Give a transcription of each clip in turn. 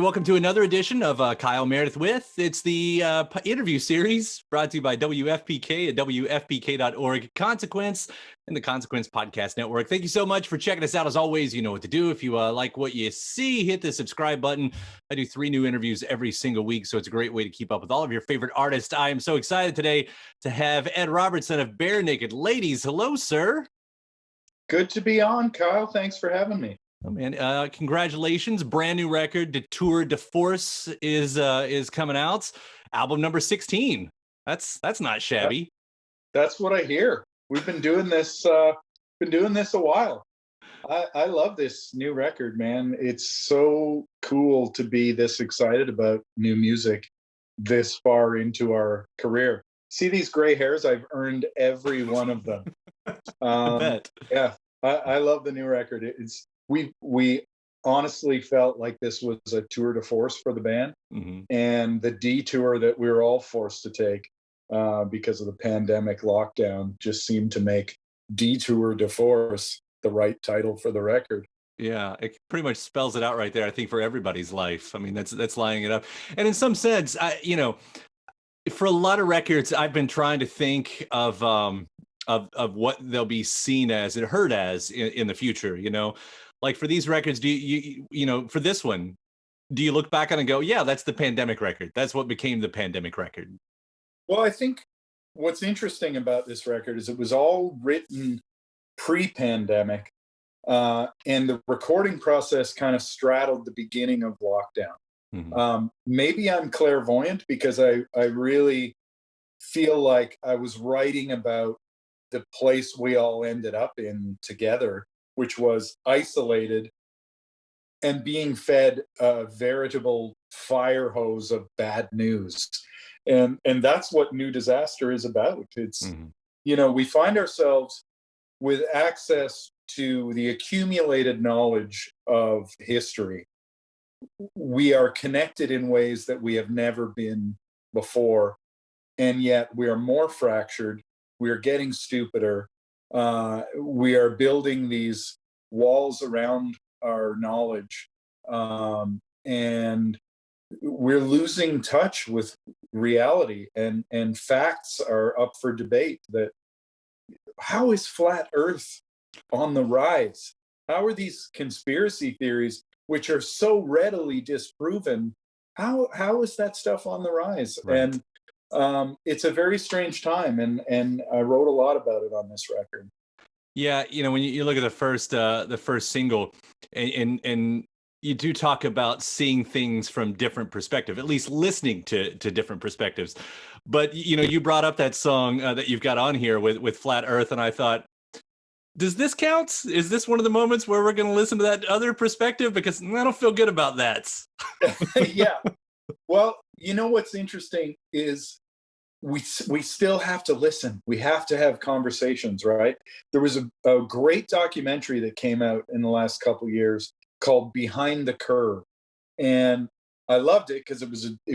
Hey, welcome to another edition of Kyle Meredith with. It's the interview series brought to you by WFPK at WFPK.org, Consequence, and the Consequence Podcast Network. Thank you so much for checking us out. As always, you know what to do. If you like what you see, hit the subscribe button. I do 3 new interviews every single week, so it's a great way to keep up with all of your favorite artists. I am so excited today to have Ed Robertson of Barenaked Ladies. Hello, sir. Good to be on, Kyle. Thanks for having me. Oh man, congratulations. Brand new record, Detour de Force is coming out. Album number 16. That's not shabby. That's what I hear. We've been doing this a while. I love this new record, man. It's so cool to be this excited about new music this far into our career. See these gray hairs? I've earned every one of them. I bet. Yeah, I love the new record. We honestly felt like this was a tour de force for the band, and the detour that we were all forced to take because of the pandemic lockdown just seemed to make Detour de Force the right title for the record. Yeah, it pretty much spells it out right there, I think, for everybody's life. I mean, that's lining it up. And in some sense, for a lot of records, I've been trying to think of what they'll be seen as and heard as in the future, Like for these records, do you for this one, do you look back on and go, yeah, that's the pandemic record. That's what became the pandemic record. Well, I think what's interesting about this record is it was all written pre-pandemic, and the recording process kind of straddled the beginning of lockdown. Maybe I'm clairvoyant because I really feel like I was writing about the place we all ended up in together, which was isolated and being fed a veritable fire hose of bad news. And that's what New Disaster is about. It's, we find ourselves with access to the accumulated knowledge of history. We are connected in ways that we have never been before. And yet we are more fractured. We are getting stupider. We are building these walls around our knowledge, and we're losing touch with reality, and facts are up for debate. That how is flat Earth on the rise? How are these conspiracy theories, which are so readily disproven, how is that stuff on the rise? Right. And it's a very strange time, and I wrote a lot about it on this record. Yeah, when you look at the first single, and you do talk about seeing things from different perspective, at least listening to different perspectives. But you brought up that song that you've got on here with Flat Earth, and I thought, does this count? Is this one of the moments where we're going to listen to that other perspective? Because I don't feel good about that. Yeah. Well, what's interesting is we still have to listen. We have to have conversations, right? There was a great documentary that came out in the last couple of years called Behind the Curve, and I loved it because it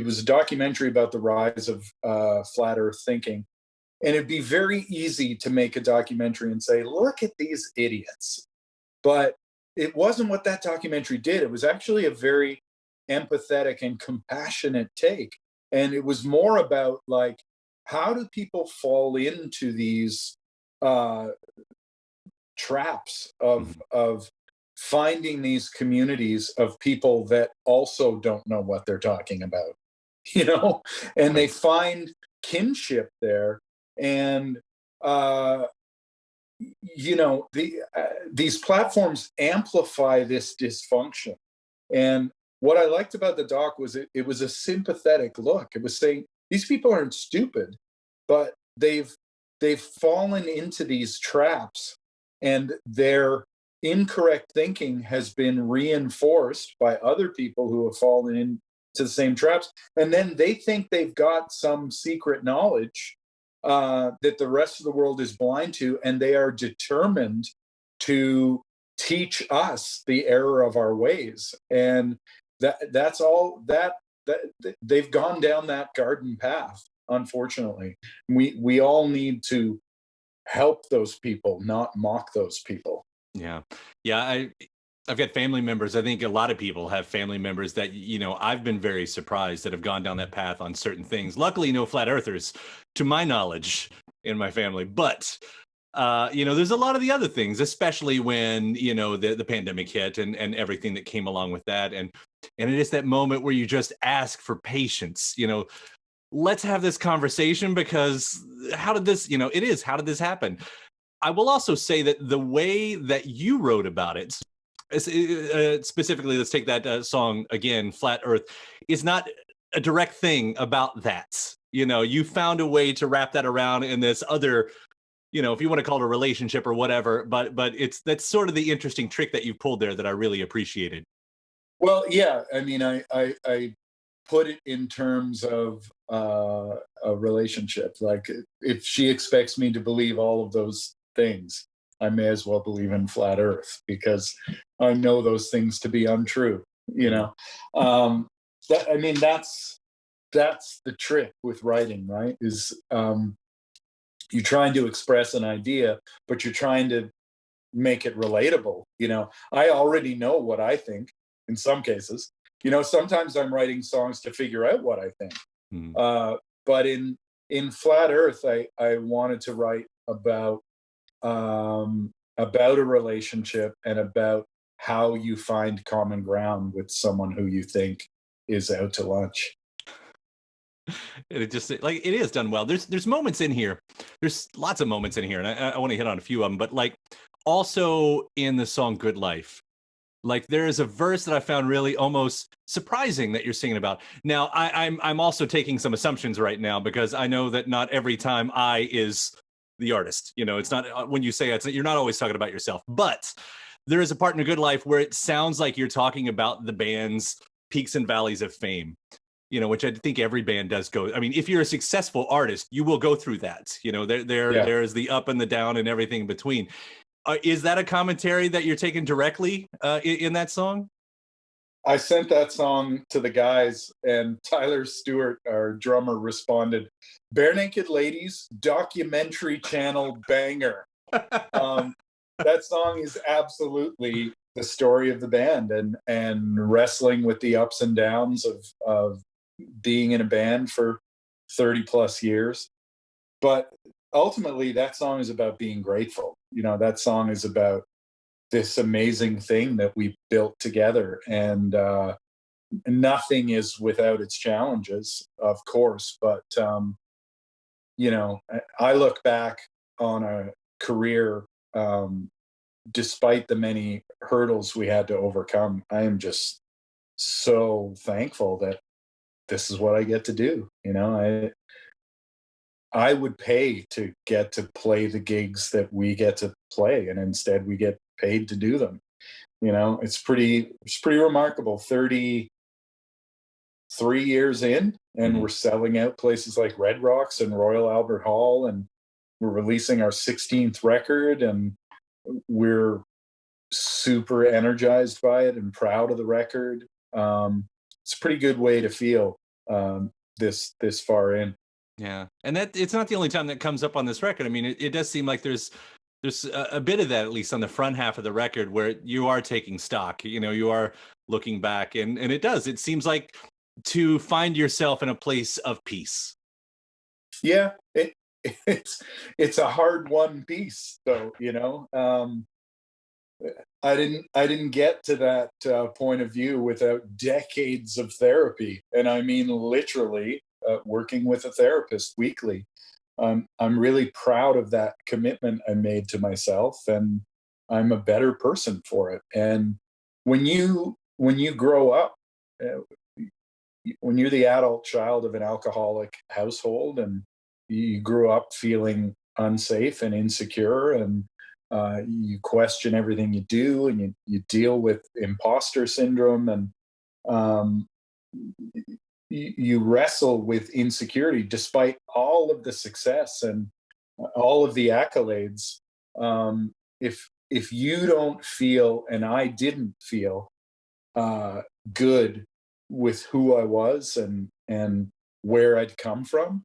was a documentary about the rise of flat Earth thinking. And it'd be very easy to make a documentary and say, "Look at these idiots," but it wasn't what that documentary did. It was actually a very empathetic and compassionate take, and it was more about like, how do people fall into these traps of finding these communities of people that also don't know what they're talking about, and they find kinship there, and these platforms amplify this dysfunction. And what I liked about the doc was it was a sympathetic look. It was saying these people aren't stupid, but they've fallen into these traps, and their incorrect thinking has been reinforced by other people who have fallen into the same traps. And then they think they've got some secret knowledge that the rest of the world is blind to, and they are determined to teach us the error of our ways. And that's all that they've gone down that garden path. Unfortunately, we all need to help those people, not mock those people. Yeah. I've got family members. I think a lot of people have family members that, you know, I've been very surprised that have gone down that path on certain things. Luckily, no flat earthers, to my knowledge, in my family. But you know, there's a lot of the other things, especially when, you know, the pandemic hit and everything that came along with that. And it is that moment where you just ask for patience. You know, let's have this conversation because how did this, you know, it is, how did this happen? I will also say that the way that you wrote about it, specifically, let's take that song again, Flat Earth, is not a direct thing about that. You know, you found a way to wrap that around in this other, you know, if you want to call it a relationship or whatever, but it's that's sort of the interesting trick that you pulled there that I really appreciated. Well, yeah, I mean, I put it in terms of a relationship. Like, if she expects me to believe all of those things, I may as well believe in flat Earth because I know those things to be untrue. You Mhm. know, that I mean, that's the trick with writing, right? Is you're trying to express an idea, but you're trying to make it relatable. You know, I already know what I think in some cases. You know, sometimes I'm writing songs to figure out what I think. Mhm. Uh, but in Flat Earth, I wanted to write about a relationship and about how you find common ground with someone who you think is out to lunch. And it just like it is done well. There's moments in here. There's lots of moments in here, and I want to hit on a few of them. But like also in the song "Good Life," like there is a verse that I found really almost surprising that you're singing about. Now I'm also taking some assumptions right now because I know that not every time I is the artist. You know, it's not when you say it's you're not always talking about yourself, but there is a part in a good life where it sounds like you're talking about the band's peaks and valleys of fame, you know, which I think every band does go. I mean, if you're a successful artist, you will go through that. You know, Yeah. there is the up and the down and everything in between. Is that a commentary that you're taking directly in that song? I sent that song to the guys, and Tyler Stewart, our drummer, responded, "Barenaked Ladies, documentary channel banger." Um, that song is absolutely the story of the band and wrestling with the ups and downs of being in a band for 30 plus years. But ultimately, that song is about being grateful. You know, that song is about this amazing thing that we built together. And nothing is without its challenges, of course. But, you know, I look back on a career, despite the many hurdles we had to overcome. I am just so thankful that this is what I get to do. You know, I would pay to get to play the gigs that we get to play, and instead we get paid to do them. You know, it's pretty remarkable. 33 years in, and Mhm. we're selling out places like Red Rocks and Royal Albert Hall, and we're releasing our 16th record, and we're super energized by it and proud of the record. It's a pretty good way to feel, this far in. Yeah, and that it's not the only time that comes up on this record. I mean, it does seem like there's a bit of that at least on the front half of the record where you are taking stock. You know, you are looking back, and it does. It seems like to find yourself in a place of peace. Yeah, it's it's a hard won piece, though. You know, I didn't get to that point of view without decades of therapy, and I mean literally working with a therapist weekly. I'm really proud of that commitment I made to myself, and I'm a better person for it. And when you grow up, uh, when you're the adult child of an alcoholic household, and you grew up feeling unsafe and insecure, and you question everything you do, and you deal with imposter syndrome, and um, you wrestle with insecurity despite all of the success and all of the accolades. If you don't feel, and I didn't feel uh, good with who I was and where I'd come from,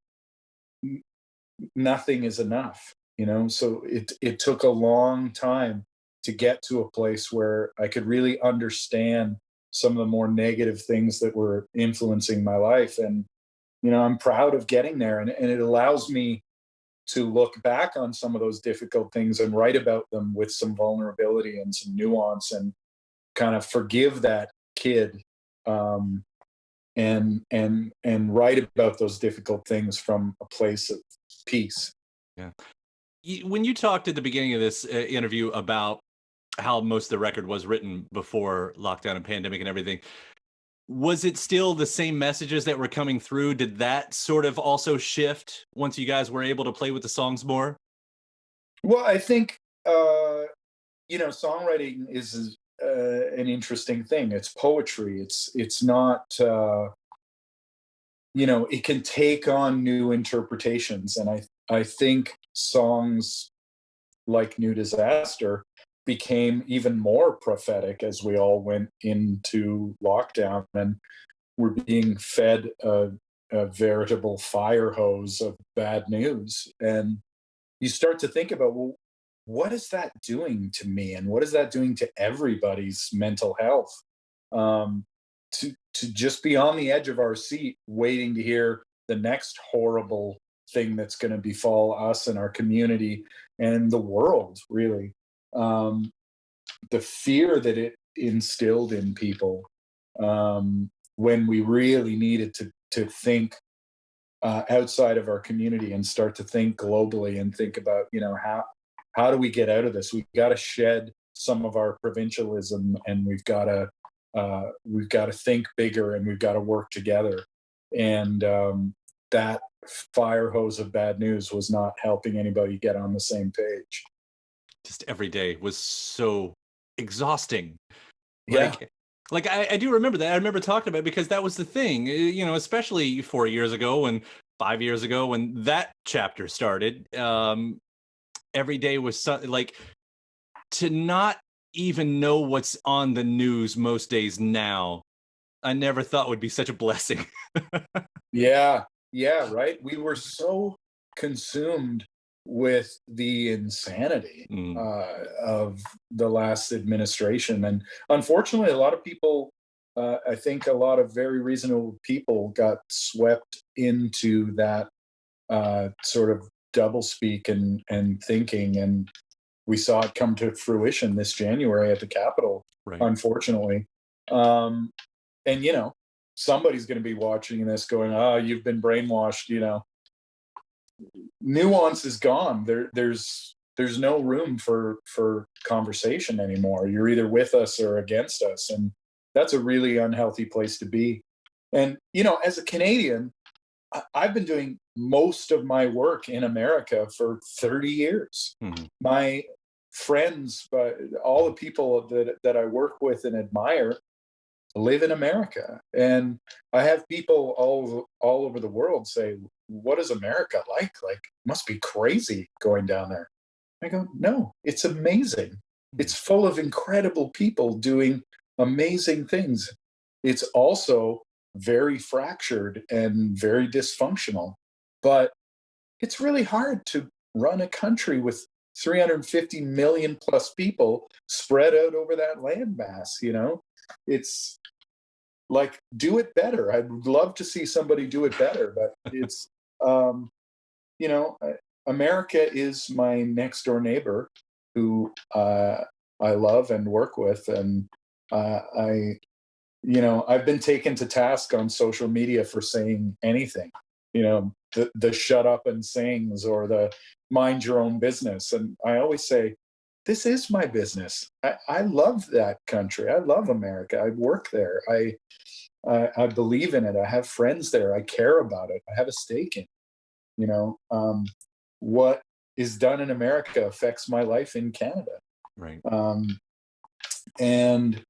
nothing is enough. You know, so it took a long time to get to a place where I could really understand some of the more negative things that were influencing my life. And, I'm proud of getting there. And it allows me to look back on some of those difficult things and write about them with some vulnerability and some nuance, and kind of forgive that kid, and write about those difficult things from a place of peace. Yeah. When you talked at the beginning of this interview about how most of the record was written before lockdown and pandemic and everything, was it still the same messages that were coming through? Did that sort of also shift once you guys were able to play with the songs more? Well, I think songwriting is an interesting thing. It's poetry. It's not. It can take on new interpretations, and I think songs like New Disaster became even more prophetic as we all went into lockdown, and we're being fed a veritable fire hose of bad news. And you start to think about, well, what is that doing to me, and what is that doing to everybody's mental health? To just be on the edge of our seat waiting to hear the next horrible thing that's going to befall us and our community and the world, really. The fear that it instilled in people, when we really needed to think outside of our community and start to think globally and think about, how do we get out of this? We've got to shed some of our provincialism, and we've got to think bigger, and we've got to work together. And that fire hose of bad news was not helping anybody get on the same page. Just every day was so exhausting. Yeah. Like I do remember that. I remember talking about it because that was the thing, especially 4 years ago and 5 years ago when that chapter started. Every day was like, to not even know what's on the news most days now, I never thought would be such a blessing. Yeah, right. We were so consumed with the insanity of the last administration. And unfortunately, a lot of people, I think a lot of very reasonable people got swept into that sort of doublespeak and thinking. And we saw it come to fruition this January at the Capitol, right. Unfortunately. And, somebody's going to be watching this going, oh, you've been brainwashed, Nuance is gone. There's no room for conversation anymore. You're either with us or against us. And that's a really unhealthy place to be. And, as a Canadian, I've been doing most of my work in America for 30 years. Mm-hmm. My friends, all the people that I work with and admire live in America. And I have people all over the world say, what is America like? Like, it must be crazy going down there. I go, no, it's amazing. It's full of incredible people doing amazing things. It's also very fractured and very dysfunctional, but it's really hard to run a country with 350 million plus people spread out over that landmass. It's like, do it better. I'd love to see somebody do it better, but it's, America is my next door neighbor who I love and work with. And I've been taken to task on social media for saying anything, the shut up and sings or the mind your own business. And I always say, this is my business. I love that country. I love America. I work there. I believe in it. I have friends there. I care about it. I have a stake in it. What is done in America affects my life in Canada. Right. And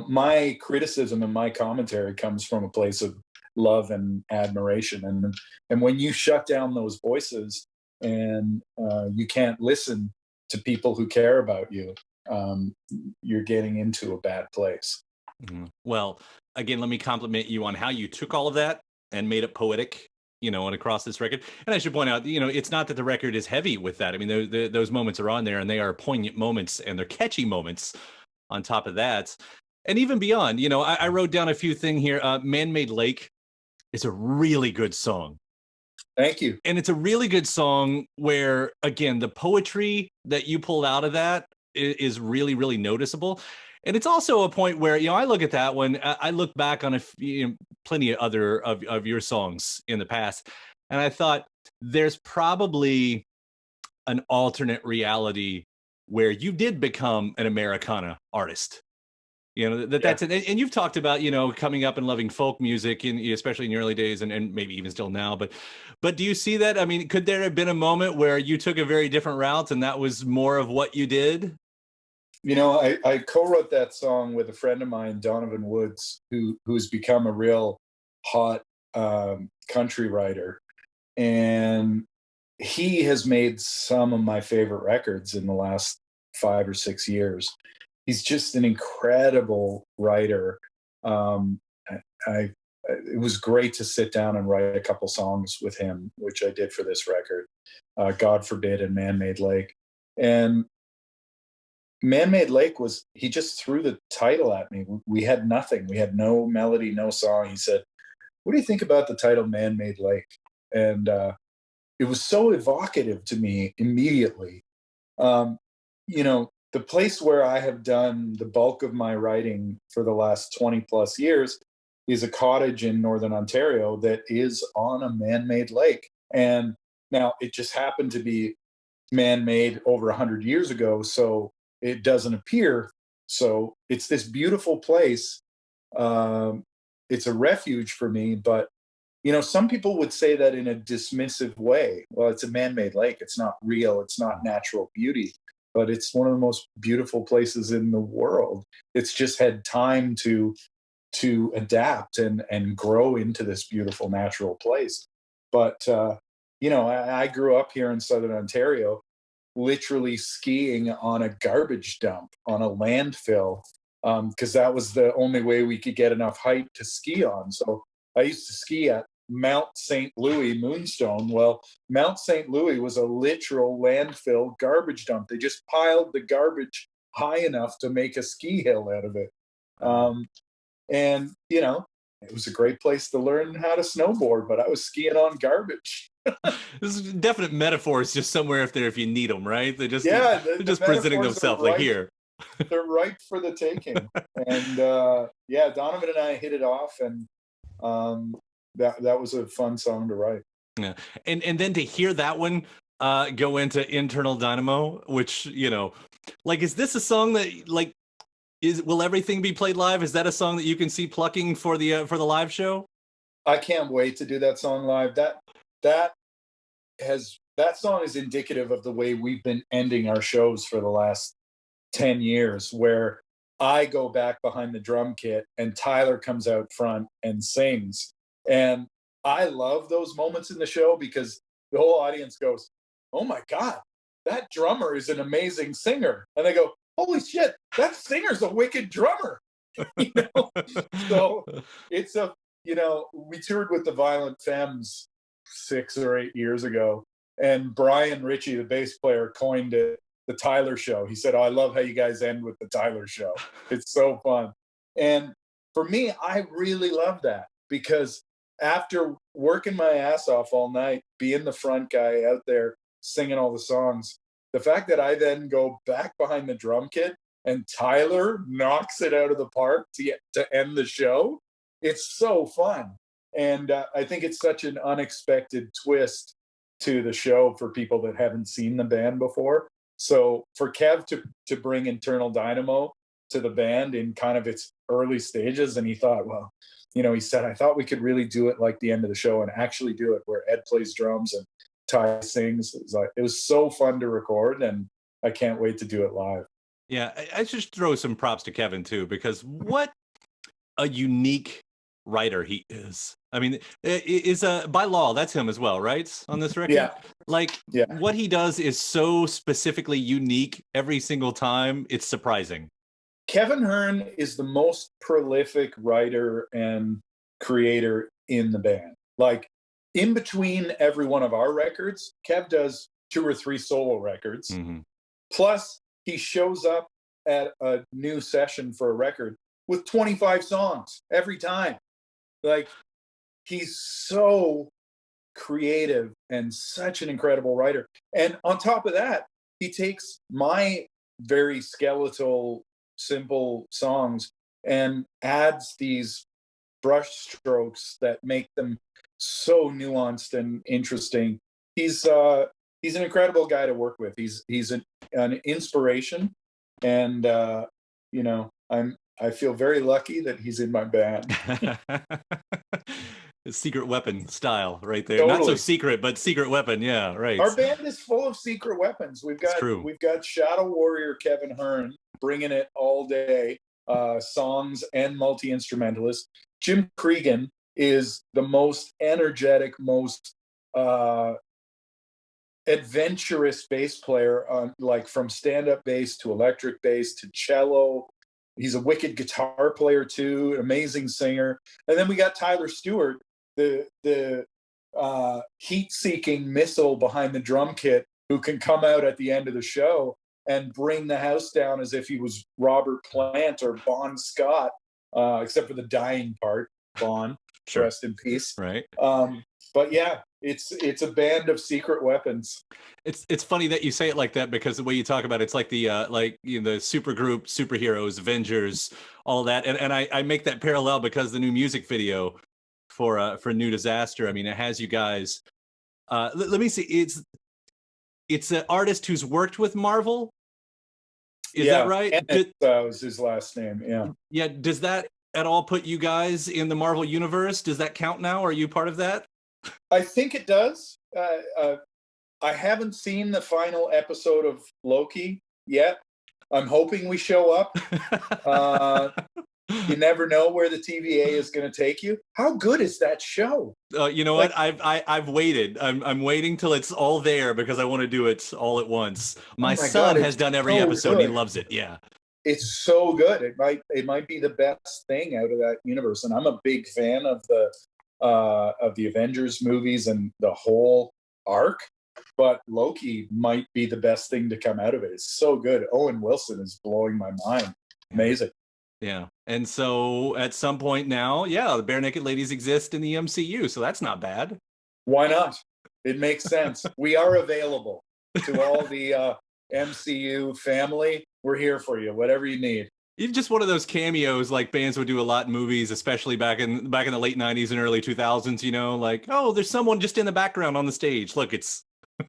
my criticism and my commentary comes from a place of love and admiration. And when you shut down those voices and you can't listen to people who care about you, you're getting into a bad place. Mm-hmm. Well, again, let me compliment you on how you took all of that and made it poetic and across this record. And I should point out, it's not that the record is heavy with that. I mean, those moments are on there, and they are poignant moments, and they're catchy moments on top of that. And even beyond, I wrote down a few things here. Man-Made Lake is a really good song. Thank you. And it's a really good song where, again, the poetry that you pulled out of that is really, really noticeable. And it's also a point where, I look at that one, I look back on plenty of other of your songs in the past, and I thought there's probably an alternate reality where you did become an Americana artist. That's it. And you've talked about, coming up and loving folk music, especially in the early days, and maybe even still now. But do you see that? I mean, could there have been a moment where you took a very different route and that was more of what you did? I co-wrote that song with a friend of mine, Donovan Woods, who's become a real hot country writer. And he has made some of my favorite records in the last 5 or 6 years. He's just an incredible writer. It was great to sit down and write a couple songs with him, which I did for this record, God Forbid and Man-Made Lake. And Man-Made Lake he just threw the title at me. We had nothing. We had no melody, no song. He said, "What do you think about the title Man-Made Lake?" And it was so evocative to me immediately. The place where I have done the bulk of my writing for the last 20 plus years is a cottage in Northern Ontario that is on a man-made lake. And now it just happened to be man-made over 100 years ago, so it doesn't appear. So it's this beautiful place. It's a refuge for me, but some people would say that in a dismissive way. Well, it's a man-made lake. It's not real. It's not natural beauty. But it's one of the most beautiful places in the world. It's just had time to adapt and grow into this beautiful natural place. But I grew up here in Southern Ontario, literally skiing on a garbage dump, on a landfill, because that was the only way we could get enough height to ski on. So I used to ski at Mount St. Louis Moonstone. Well, Mount St. Louis was a literal landfill garbage dump. They just piled the garbage high enough to make a ski hill out of it. And it was a great place to learn how to snowboard, but I was skiing on garbage. This is definite metaphors just somewhere if you need them, right? They're just presenting themselves like here. They're ripe for the taking. And Donovan and I hit it off, and that was a fun song to write. Yeah. And then to hear that one go into Internal Dynamo, which, is this a song that will everything be played live? Is that a song that you can see plucking for the live show? I can't wait to do that song live. That song is indicative of the way we've been ending our shows for the last 10 years, where I go back behind the drum kit and Tyler comes out front and sings. And I love those moments in the show because the whole audience goes, "Oh my God, that drummer is an amazing singer." And they go, "Holy shit, that singer's a wicked drummer." So it's we toured with the Violent Femmes 6 or 8 years ago. And Brian Ritchie, the bass player, coined it the Tyler Show. He said, "Oh, I love how you guys end with the Tyler Show. It's so fun." And for me, I really love that because after working my ass off all night, being the front guy out there singing all the songs, the fact that I then go back behind the drum kit and Tyler knocks it out of the park to end the show, it's so fun. And I think it's such an unexpected twist to the show for people that haven't seen the band before. So for Kev to bring Internal Dynamo to the band in kind of its early stages, and he thought, well, he said, "I thought we could really do it like the end of the show and actually do it where Ed plays drums and Ty sings." It was so fun to record, and I can't wait to do it live. Yeah, I just throw some props to Kevin too, because what a unique writer he is. I mean, is by law, that's him as well, right? On this record? Yeah. What he does is so specifically unique every single time. It's surprising. Kevin Hearn is the most prolific writer and creator in the band. in between every one of our records, Kev does 2 or 3 solo records. Mm-hmm. Plus, he shows up at a new session for a record with 25 songs every time. Like, he's so creative and such an incredible writer. And on top of that, he takes my very skeletal, simple songs and adds these brush strokes that make them so nuanced and interesting. He's an incredible guy to work with. He's an inspiration, and you know, I feel very lucky that he's in my band. Secret weapon style right there. Totally. Not so secret, but secret weapon. Yeah, right. Our band is full of secret weapons. We've got Shadow Warrior Kevin Hearn bringing it all day, songs and multi-instrumentalist. Jim Cregan is the most energetic, most adventurous bass player, like from stand-up bass to electric bass to cello. He's a wicked guitar player too, amazing singer. And then we got Tyler Stewart, the heat-seeking missile behind the drum kit, who can come out at the end of the show and bring the house down as if he was Robert Plant or Bon Scott, except for the dying part, Bon, Sure. Rest in peace. Right. But yeah, it's a band of secret weapons. It's funny that you say it like that, because the way you talk about it's like the the super group, superheroes, Avengers, all that, and I make that parallel because the new music video for New Disaster, I mean, it has you guys. Let me see. It's an artist who's worked with Marvel. Is that right? That was his last name. Yeah. Yeah. Does that at all put you guys in the Marvel universe? Does that count now? Are you part of that? I think it does. I haven't seen the final episode of Loki yet. I'm hoping we show up. You never know where the TVA is going to take you. How good is that show? You know what? I've waited. I'm waiting till it's all there because I want to do it all at once. My son has done every episode. And he loves it. Yeah. It's so good. It might be the best thing out of that universe. And I'm a big fan of the Avengers movies and the whole arc. But Loki might be the best thing to come out of it. It's so good. Owen Wilson is blowing my mind. Amazing. Yeah. And so at some point now, yeah, the Barenaked Ladies exist in the MCU. So that's not bad. Why not? It makes sense. We are available to all the MCU family. We're here for you, whatever you need. You're just one of those cameos like bands would do a lot in movies, especially back in the late 90s and early 2000s, you know, like, oh, there's someone just in the background on the stage. Look, it's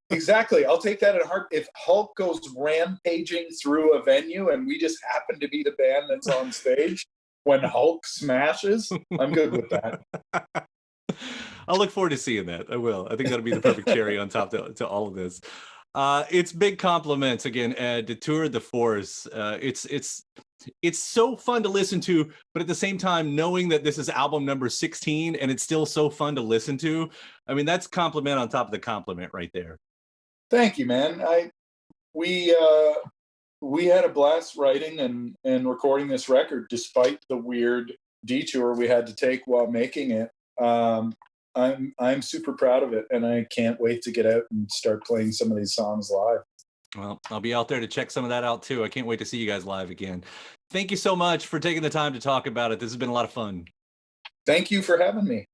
exactly. I'll take that at heart. If Hulk goes rampaging through a venue and we just happen to be the band that's on stage when Hulk smashes, I'm good with that. I'll look forward to seeing that. I will. I think that'll be the perfect cherry on top to all of this. It's big compliments again, Ed. Detour de Force. It's so fun to listen to, but at the same time, knowing that this is album number 16 and it's still so fun to listen to, I mean, that's compliment on top of the compliment right there. Thank you, man. We had a blast writing and recording this record, despite the weird detour we had to take while making it. I'm super proud of it, and I can't wait to get out and start playing some of these songs live. Well, I'll be out there to check some of that out too. I can't wait to see you guys live again. Thank you so much for taking the time to talk about it. This has been a lot of fun. Thank you for having me.